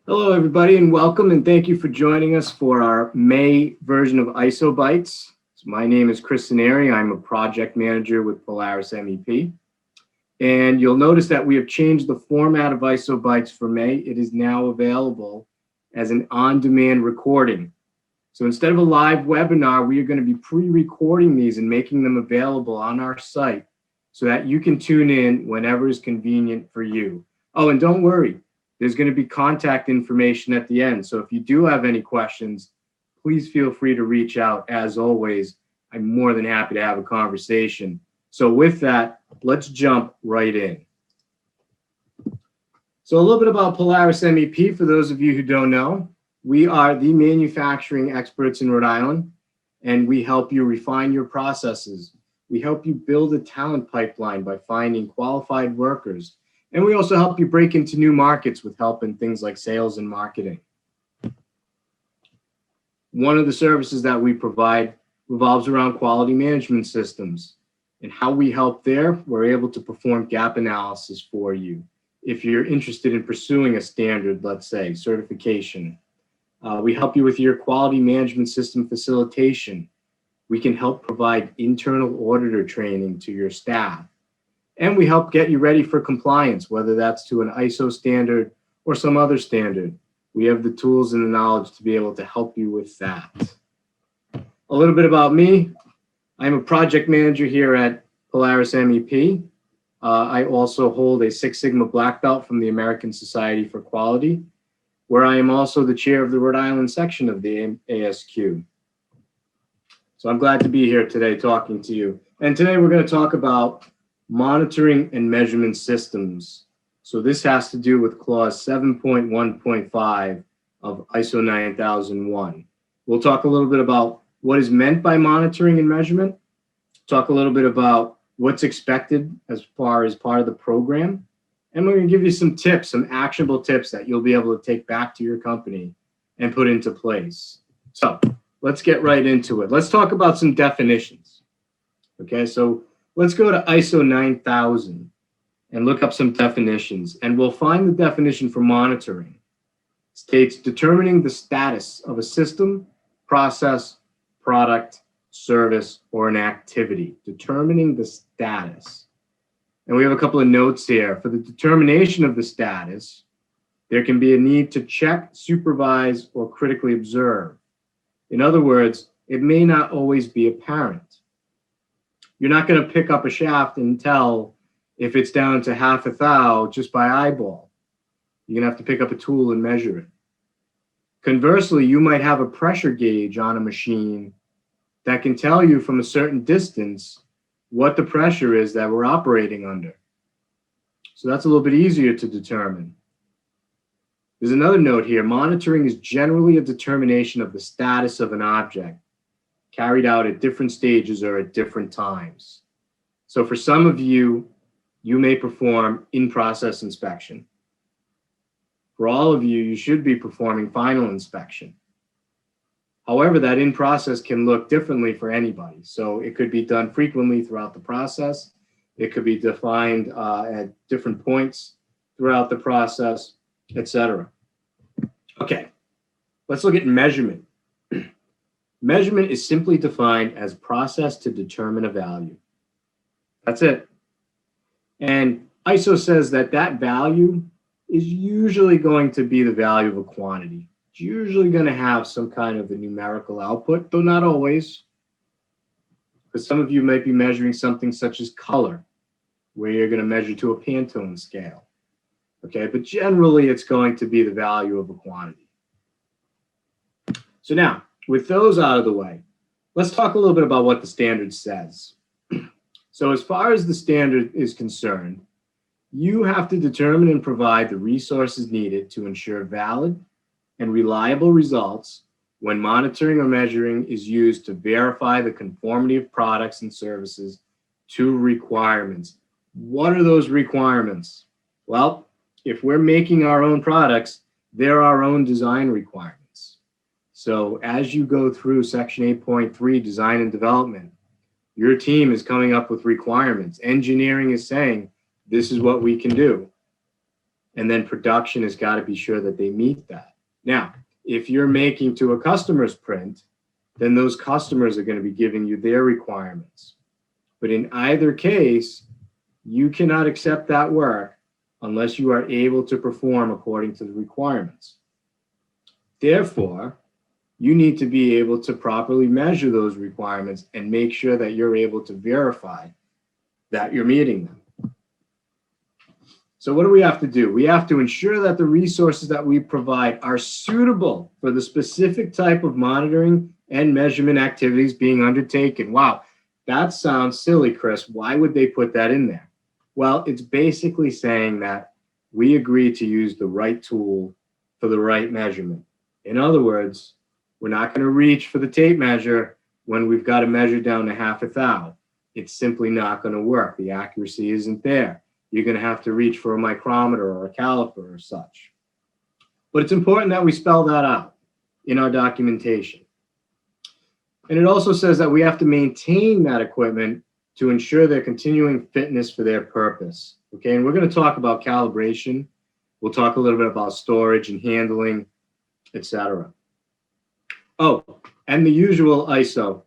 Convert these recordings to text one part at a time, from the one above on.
Hello, everybody, and welcome, and thank you for joining us for our May version of ISO Bites. So my name is Chris Cinieri. I'm a project manager with Polaris MEP. And you'll notice that we have changed the format of ISO Bites for May. It is now available as an on-demand recording. So instead of a live webinar, we are going to be pre-recording these and making them available on our site so that you can tune in whenever is convenient for you. Oh, and don't worry. There's going to be contact information at the end. So if you do have any questions, please feel free to reach out. As always, I'm more than happy to have a conversation. So with that, let's jump right in. So a little bit about Polaris MEP for those of you who don't know. We are the manufacturing experts in Rhode Island, and we help you refine your processes. We help you build a talent pipeline by finding qualified workers. And we also help you break into new markets with help in things like sales and marketing. One of the services that we provide revolves around quality management systems. And how we help there, we're able to perform gap analysis for you. If you're interested in pursuing a standard, let's say, certification, we help you with your quality management system facilitation. We can help provide internal auditor training to your staff. And we help get you ready for compliance, whether that's to an ISO standard or some other standard. We have the tools and the knowledge to be able to help you with that. A little bit about me. I'm a project manager here at Polaris MEP. I also hold a Six Sigma Black Belt from the American Society for Quality, where I am also the chair of the Rhode Island section of the ASQ. So I'm glad to be here today talking to you. And today we're going to talk about monitoring and measurement systems. So this has to do with clause 7.1.5 of ISO 9001. We'll talk a little bit about what is meant by monitoring and measurement, talk a little bit about what's expected as far as part of the program, and we're going to give you some tips, some actionable tips that you'll be able to take back to your company and put into place. So let's get right into it. Let's talk about some definitions. Okay, so let's go to ISO 9000 and look up some definitions, and we'll find the definition for monitoring. It states determining the status of a system, process, product, service, or an activity. Determining the status. And we have a couple of notes here. For the determination of the status, there can be a need to check, supervise, or critically observe. In other words, it may not always be apparent. You're not going to pick up a shaft and tell if it's down to half a thou just by eyeball. You're going to have to pick up a tool and measure it. Conversely, you might have a pressure gauge on a machine that can tell you from a certain distance what the pressure is that we're operating under. So that's a little bit easier to determine. There's another note here. Monitoring is generally a determination of the status of an object, carried out at different stages or at different times. So for some of you, you may perform in-process inspection. For all of you, you should be performing final inspection. However, that in-process can look differently for anybody. So it could be done frequently throughout the process. It could be defined at different points throughout the process, etc. Okay, let's look at measurement. Measurement is simply defined as process to determine a value. That's it. And ISO says that that value is usually going to be the value of a quantity. It's usually going to have some kind of a numerical output, though not always. Because some of you might be measuring something such as color, where you're going to measure to a Pantone scale. Okay, but generally it's going to be the value of a quantity. So now, with those out of the way, let's talk a little bit about what the standard says. So as far as the standard is concerned, you have to determine and provide the resources needed to ensure valid and reliable results when monitoring or measuring is used to verify the conformity of products and services to requirements. What are those requirements? Well, if we're making our own products, they're our own design requirements. So as you go through section 8.3, design and development, your team is coming up with requirements. Engineering is saying, this is what we can do. and then production has got to be sure that they meet that. Now, if you're making to a customer's print, then those customers are going to be giving you their requirements. But in either case, you cannot accept that work unless you are able to perform according to the requirements. Therefore, you need to be able to properly measure those requirements and make sure that you're able to verify that you're meeting them. So what do we have to do? We have to ensure that the resources that we provide are suitable for the specific type of monitoring and measurement activities being undertaken. Wow, that sounds silly, Chris. Why would they put that in there? Well, it's basically saying that we agree to use the right tool for the right measurement. In other words, we're not going to reach for the tape measure when we've got to measure down to half a thou. It's simply not going to work. The accuracy isn't there. You're going to have to reach for a micrometer or a caliper or such. But it's important that we spell that out in our documentation. And it also says that we have to maintain that equipment to ensure their continuing fitness for their purpose. Okay, and we're going to talk about calibration. We'll talk a little bit about storage and handling, etc. Oh, and the usual ISO.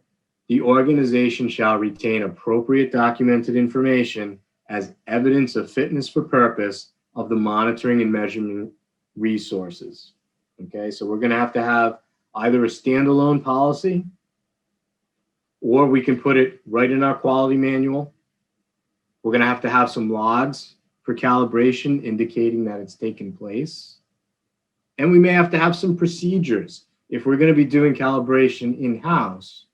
The organization shall retain appropriate documented information as evidence of fitness for purpose of the monitoring and measurement resources. Okay, so we're going to have either a standalone policy, or we can put it right in our quality manual. We're going to have some logs for calibration indicating that it's taken place. And we may have to have some procedures. If we're going to be doing calibration in-house,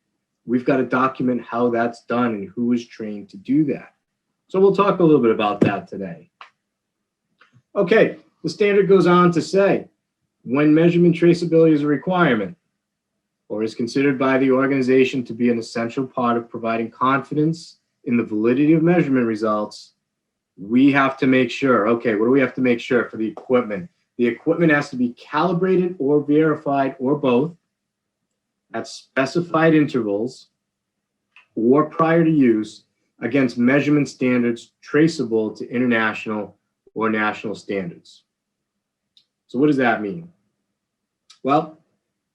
we've got to document how that's done and who is trained to do that. So we'll talk a little bit about that today. Okay, the standard goes on to say, when measurement traceability is a requirement or is considered by the organization to be an essential part of providing confidence in the validity of measurement results, we have to make sure, okay, what do we have to make sure for the equipment? The equipment has to be calibrated or verified or both at specified intervals or prior to use against measurement standards traceable to international or national standards. So what does that mean? Well,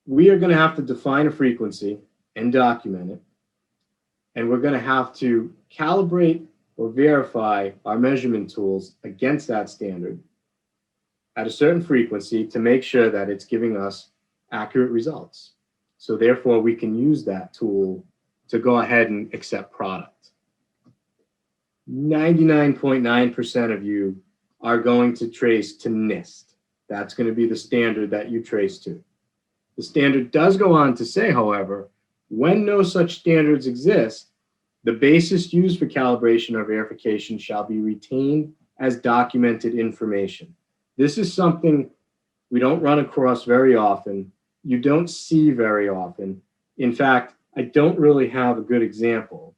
we are going to have to define a frequency and document it. And we're going to have to calibrate or verify our measurement tools against that standard at a certain frequency to make sure that it's giving us accurate results. So therefore, we can use that tool to go ahead and accept product. 99.9% of you are going to trace to NIST. That's going to be the standard that you trace to. The standard does go on to say, however, when no such standards exist, the basis used for calibration or verification shall be retained as documented information. This is something we don't run across very often. You don't see very often. In fact, I don't really have a good example.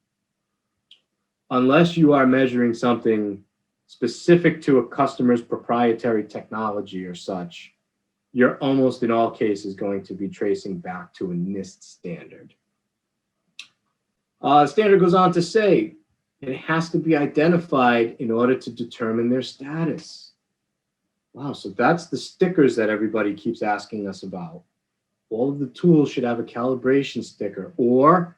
Unless you are measuring something specific to a customer's proprietary technology or such, you're almost in all cases going to be tracing back to a NIST standard. Standard goes on to say it has to be identified in order to determine their status. Wow, so that's the stickers that everybody keeps asking us about. All of the tools should have a calibration sticker or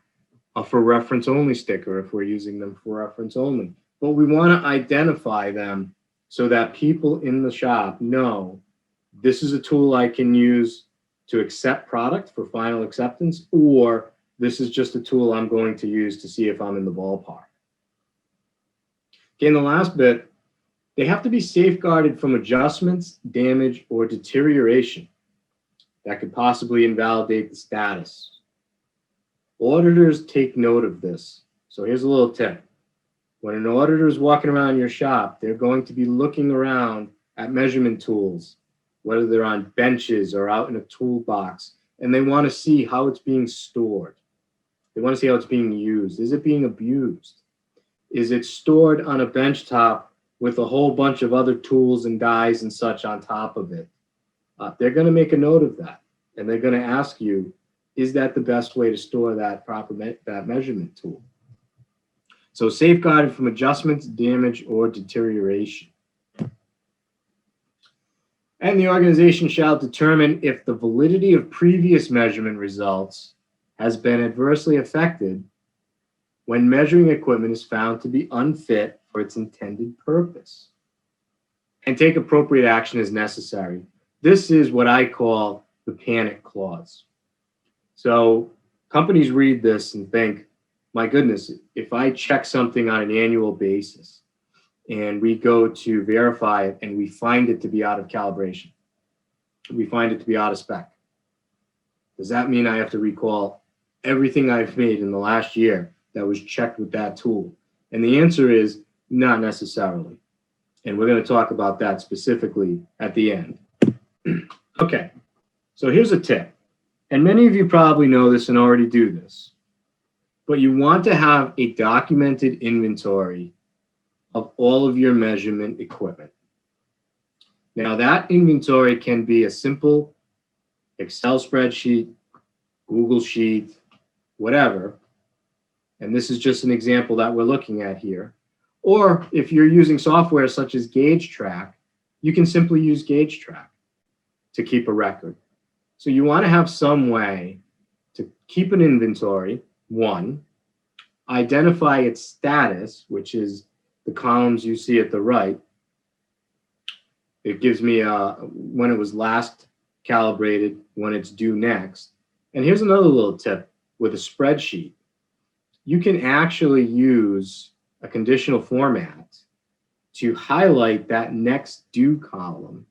a for reference only sticker if we're using them for reference only. But we want to identify them so that people in the shop know this is a tool I can use to accept product for final acceptance, or this is just a tool I'm going to use to see if I'm in the ballpark. Okay, and the last bit, they have to be safeguarded from adjustments, damage, or deterioration that could possibly invalidate the status. Auditors take note of this. So here's a little tip. When an auditor is walking around your shop, they're going to be looking around at measurement tools, whether they're on benches or out in a toolbox, and they want to see how it's being stored. They want to see how it's being used. Is it being abused? Is it stored on a bench top with a whole bunch of other tools and dies and such on top of it? They're going to make a note of that, and they're going to ask you, is that the best way to store that that measurement tool? So safeguarded from adjustments, damage, or deterioration. And the organization shall determine if the validity of previous measurement results has been adversely affected when measuring equipment is found to be unfit for its intended purpose, and take appropriate action as necessary. This is what I call the panic clause. So companies read this and think, my goodness, if I check something on an annual basis and we go to verify it and we find it to be out of calibration, we find it to be out of spec, does that mean I have to recall everything I've made in the last year that was checked with that tool? And the answer is not necessarily. And we're going to talk about that specifically at the end. Okay, so here's a tip. And many of you probably know this and already do this. But you want to have a documented inventory of all of your measurement equipment. Now, that inventory can be a simple Excel spreadsheet, Google Sheet, whatever. And this is just an example that we're looking at here. Or if you're using software such as Gauge Track, you can simply use Gauge Track to keep a record. So you want to have some way to keep an inventory, one, identify its status, which is the columns you see at the right. It gives me when it was last calibrated, when it's due next. And here's another little tip with a spreadsheet. You can actually use a conditional format to highlight that next due column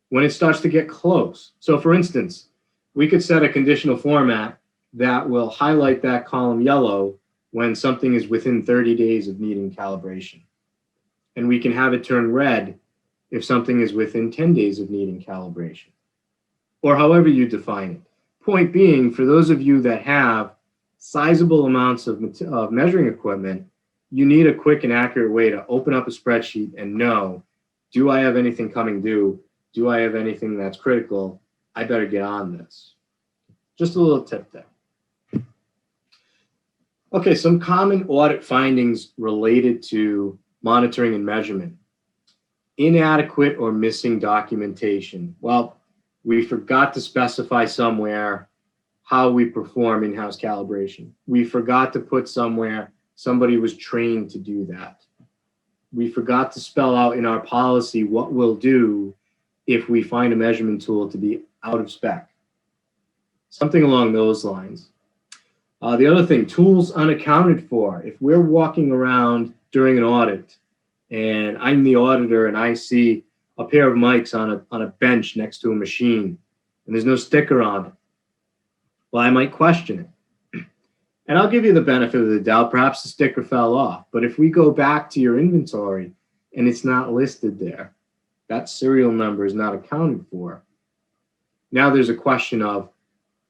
when it starts to get close. So for instance, we could set a conditional format that will highlight that column yellow when something is within 30 days of needing calibration. And we can have it turn red if something is within 10 days of needing calibration, or however you define it. Point being, for those of you that have sizable amounts of measuring equipment, you need a quick and accurate way to open up a spreadsheet and know, do I have anything coming due? Do I have anything that's critical? I better get on this. Just a little tip there. Okay, some common audit findings related to monitoring and measurement. Inadequate or missing documentation. Well, we forgot to specify somewhere how we perform in-house calibration. We forgot to put somewhere somebody was trained to do that. We forgot to spell out in our policy what we'll do if we find a measurement tool to be out of spec. Something along those lines. The other thing, tools unaccounted for. If we're walking around during an audit and I'm the auditor and I see a pair of mics on a bench next to a machine and there's no sticker on it, well, I might question it. And I'll give you the benefit of the doubt. Perhaps the sticker fell off. But if we go back to your inventory and it's not listed there, that serial number is not accounted for. Now there's a question of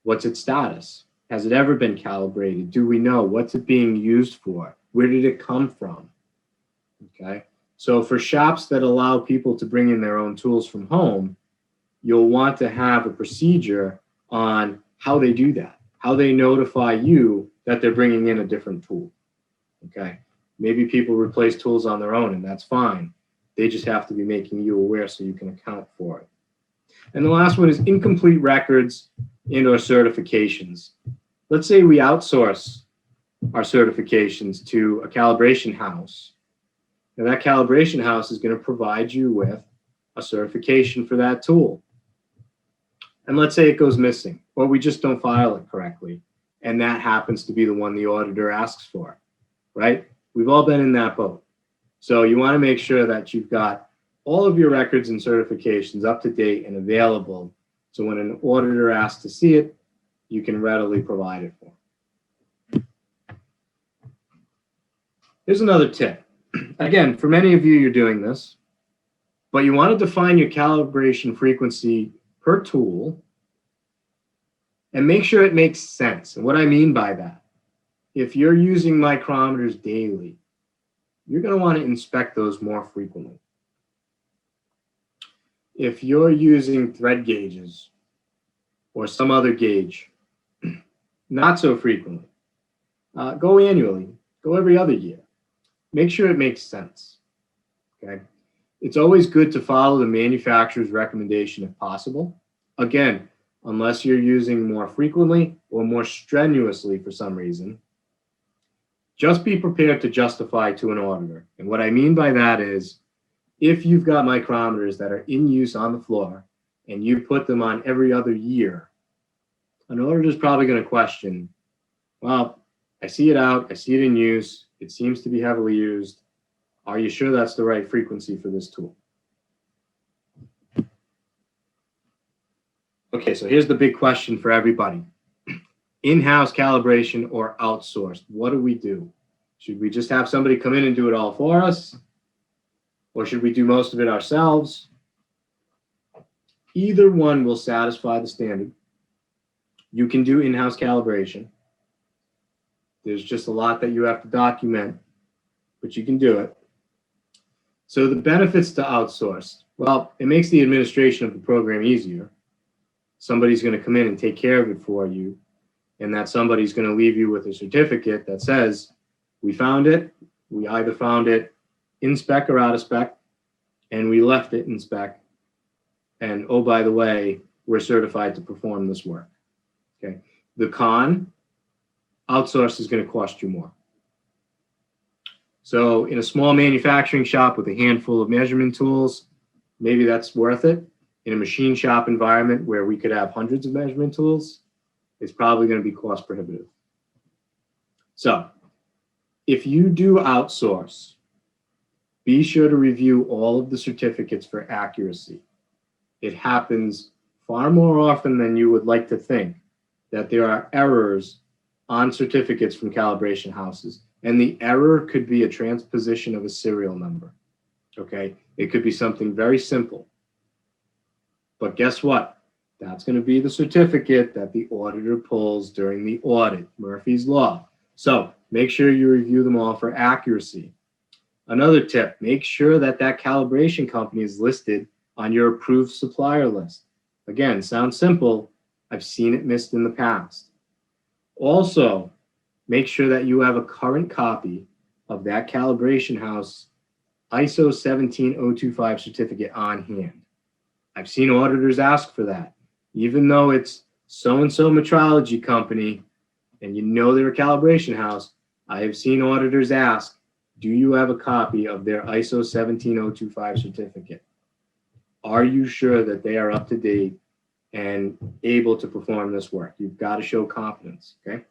what's its status? Has it ever been calibrated? Do we know? What's it being used for? Where did it come from? Okay. So for shops that allow people to bring in their own tools from home, you'll want to have a procedure on how they do that, how they notify you that they're bringing in a different tool. Okay. Maybe people replace tools on their own and that's fine. They just have to be making you aware so you can account for it. And the last one is incomplete records and or certifications. Let's say we outsource our certifications to a calibration house. Now that calibration house is going to provide you with a certification for that tool. And let's say it goes missing, or we just don't file it correctly. And that happens to be the one the auditor asks for, right? We've all been in that boat. So you want to make sure that you've got all of your records and certifications up to date and available. So when an auditor asks to see it, you can readily provide it for them. Here's another tip. Again, for many of you, you're doing this, but you want to define your calibration frequency per tool and make sure it makes sense. And what I mean by that, if you're using micrometers daily, you're going to want to inspect those more frequently. If you're using thread gauges or some other gauge, not so frequently, go annually, go every other year. Make sure it makes sense, okay? It's always good to follow the manufacturer's recommendation if possible. Again, unless you're using more frequently or more strenuously for some reason. Just be prepared to justify to an auditor. And what I mean by that is, if you've got micrometers that are in use on the floor and you put them on every other year, an auditor is probably going to question, well, I see it out, I see it in use, it seems to be heavily used. Are you sure that's the right frequency for this tool? Okay, so here's the big question for everybody. In-house calibration or outsourced? What do we do? Should we just have somebody come in and do it all for us? Or should we do most of it ourselves? Either one will satisfy the standard. You can do in-house calibration. There's just a lot that you have to document, but you can do it. So the benefits to outsource, well, it makes the administration of the program easier. Somebody's going to come in and take care of it for you, and that somebody's going to leave you with a certificate that says, we found it, we either found it in spec or out of spec, and we left it in spec, and oh, by the way, we're certified to perform this work. Okay. The con, outsource is going to cost you more. So in a small manufacturing shop with a handful of measurement tools, maybe that's worth it. In a machine shop environment where we could have hundreds of measurement tools, it's probably going to be cost prohibitive. So if you do outsource, be sure to review all of the certificates for accuracy. It happens far more often than you would like to think that there are errors on certificates from calibration houses. And the error could be a transposition of a serial number. Okay, it could be something very simple. But guess what? That's going to be the certificate that the auditor pulls during the audit, Murphy's Law. So make sure you review them all for accuracy. Another tip, make sure that that calibration company is listed on your approved supplier list. Again, sounds simple. I've seen it missed in the past. Also, make sure that you have a current copy of that calibration house ISO 17025 certificate on hand. I've seen auditors ask for that. Even though it's so-and-so metrology company and you know they're a calibration house, I have seen auditors ask, do you have a copy of their ISO 17025 certificate? Are you sure that they are up to date and able to perform this work? You've got to show confidence, okay?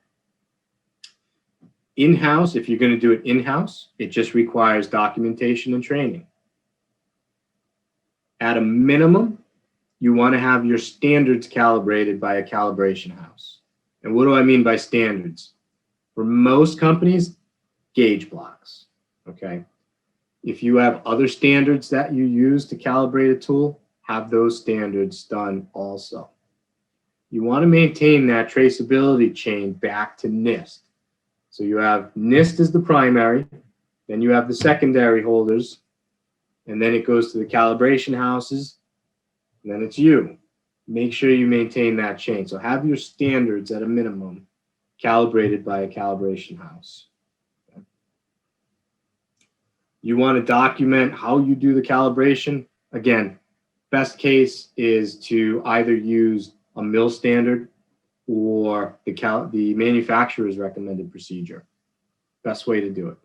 In-house, if you're going to do it in-house, it just requires documentation and training. At a minimum, you want to have your standards calibrated by a calibration house. And what do I mean by standards? For most companies, gauge blocks, okay? If you have other standards that you use to calibrate a tool, have those standards done also. You want to maintain that traceability chain back to NIST. So you have NIST as the primary, then you have the secondary holders, and then it goes to the calibration houses, and then it's you. Make sure you maintain that chain. So have your standards at a minimum calibrated by a calibration house. Okay. You want to document how you do the calibration. Again, best case is to either use a mill standard or the manufacturer's recommended procedure. Best way to do it.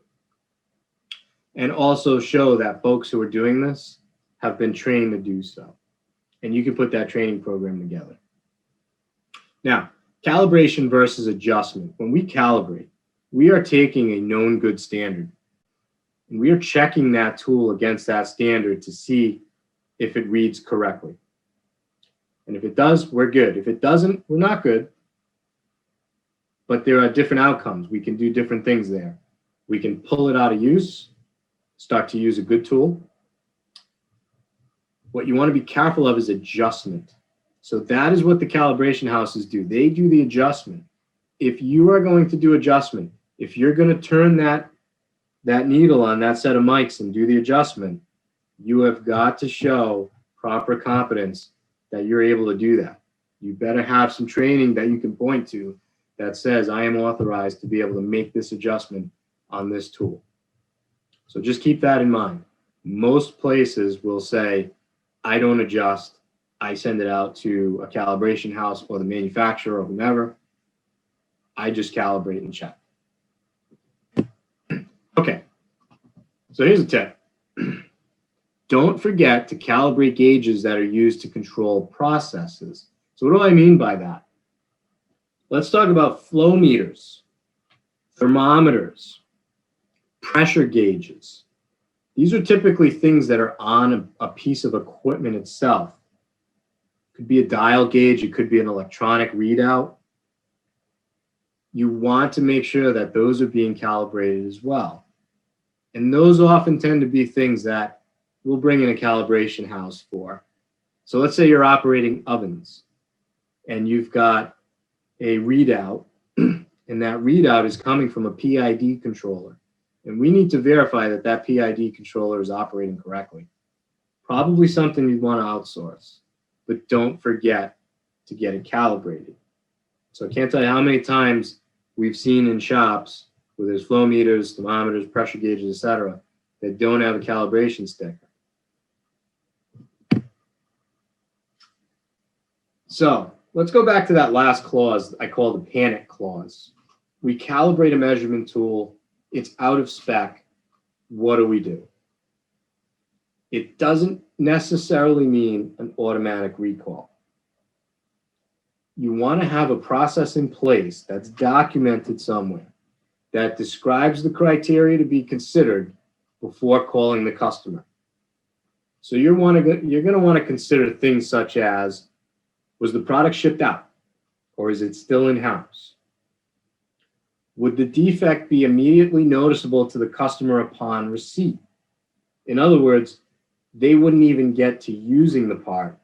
And also show that folks who are doing this have been trained to do so. And you can put that training program together. Now, calibration versus adjustment. When we calibrate, we are taking a known good standard and we are checking that tool against that standard to see if it reads correctly. And if it does, we're good. If it doesn't, we're not good. But there are different outcomes. We can do different things there. We can pull it out of use, start to use a good tool. What you want to be careful of is adjustment. So that is what the calibration houses do. They do the adjustment. If you are going to do adjustment, if you're going to turn that needle on that set of mics and do the adjustment, you have got to show proper competence that you're able to do that. You better have some training that you can point to that says, I am authorized to be able to make this adjustment on this tool. So just keep that in mind. Most places will say, I don't adjust. I send it out to a calibration house or the manufacturer or whomever. I just calibrate and check. Okay, so here's a tip. Don't forget to calibrate gauges that are used to control processes. So what do I mean by that? Let's talk about flow meters, thermometers, pressure gauges. These are typically things that are on a piece of equipment itself. It could be a dial gauge, it could be an electronic readout. You want to make sure that those are being calibrated as well. And those often tend to be things that we'll bring in a calibration house for. So let's say you're operating ovens and you've got a readout, and that readout is coming from a PID controller. And we need to verify that that PID controller is operating correctly. Probably something you'd want to outsource, but don't forget to get it calibrated. So I can't tell you how many times we've seen in shops where there's flow meters, thermometers, pressure gauges, etc., that don't have a calibration sticker. So let's go back to that last clause I call the panic clause. We calibrate a measurement tool, it's out of spec. What do? It doesn't necessarily mean an automatic recall. You want to have a process in place that's documented somewhere that describes the criteria to be considered before calling the customer. So you're going to want to consider things such as, was the product shipped out or is it still in-house? Would the defect be immediately noticeable to the customer upon receipt? In other words, they wouldn't even get to using the part.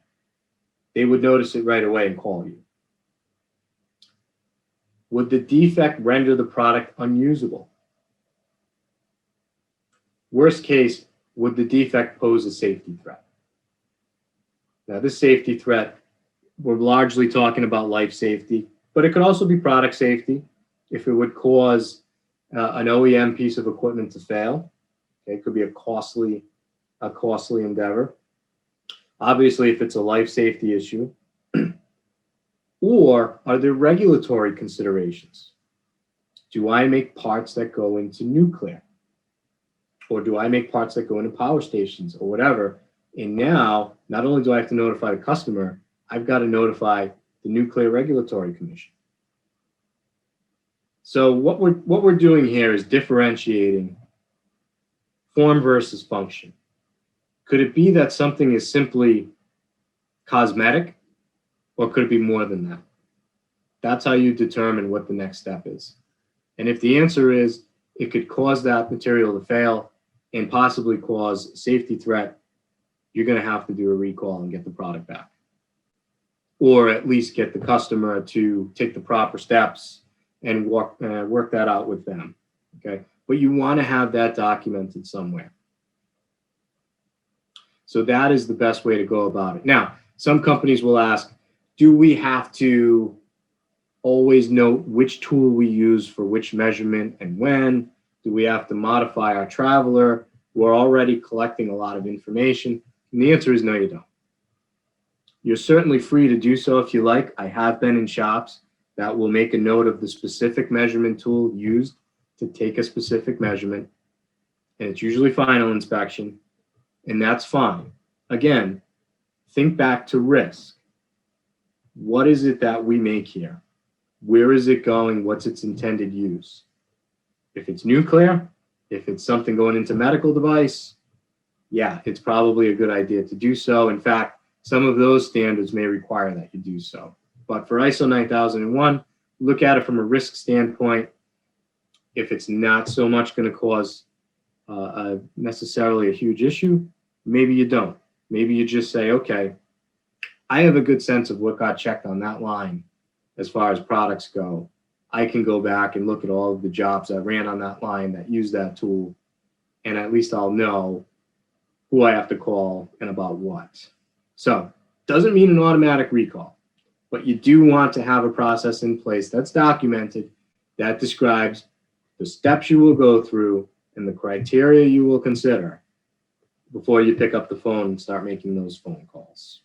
They would notice it right away and call you. Would the defect render the product unusable? Worst case, would the defect pose a safety threat? Now, this safety threat, we're largely talking about life safety, but it could also be product safety if it would cause an OEM piece of equipment to fail. Okay, it could be a costly endeavor. Obviously, if it's a life safety issue. Or are there regulatory considerations? Do I make parts that go into nuclear? Or do I make parts that go into power stations or whatever? And now, not only do I have to notify the customer, I've got to notify the Nuclear Regulatory Commission. So what we're doing here is differentiating form versus function. Could it be that something is simply cosmetic? Or could it be more than that? That's how you determine what the next step is. And if the answer is it could cause that material to fail and possibly cause a safety threat, you're going to have to do a recall and get the product back. Or at least get the customer to take the proper steps and work that out with them. Okay? But you want to have that documented somewhere. So that is the best way to go about it. Now, some companies will ask, do we have to always note which tool we use for which measurement and when? Do we have to modify our traveler? We're already collecting a lot of information. And the answer is no, you don't. You're certainly free to do so if you like. I have been in shops that will make a note of the specific measurement tool used to take a specific measurement. And it's usually final inspection, and that's fine. Again, think back to risk. What is it that we make here? Where is it going? What's its intended use? If it's nuclear, if it's something going into medical device, yeah, it's probably a good idea to do so. In fact, some of those standards may require that you do so. But for ISO 9001, look at it from a risk standpoint. If it's not so much going to cause necessarily a huge issue, maybe you don't. Maybe you just say, okay, I have a good sense of what got checked on that line as far as products go. I can go back and look at all of the jobs that ran on that line that used that tool, and at least I'll know who I have to call and about what. So, doesn't mean an automatic recall, but you do want to have a process in place that's documented that describes the steps you will go through and the criteria you will consider before you pick up the phone and start making those phone calls.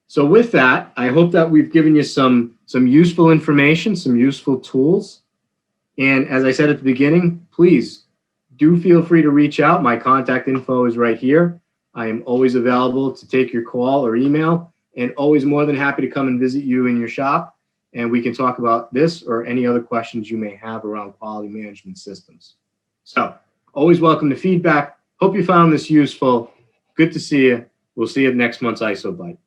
So with that, I hope that we've given you some useful information, some useful tools. And as I said at the beginning, please do feel free to reach out. My contact info is right here. I am always available to take your call or email, and always more than happy to come and visit you in your shop. And we can talk about this or any other questions you may have around quality management systems. So always welcome to feedback. Hope you found this useful. Good to see you. We'll see you at next month's ISO Bite.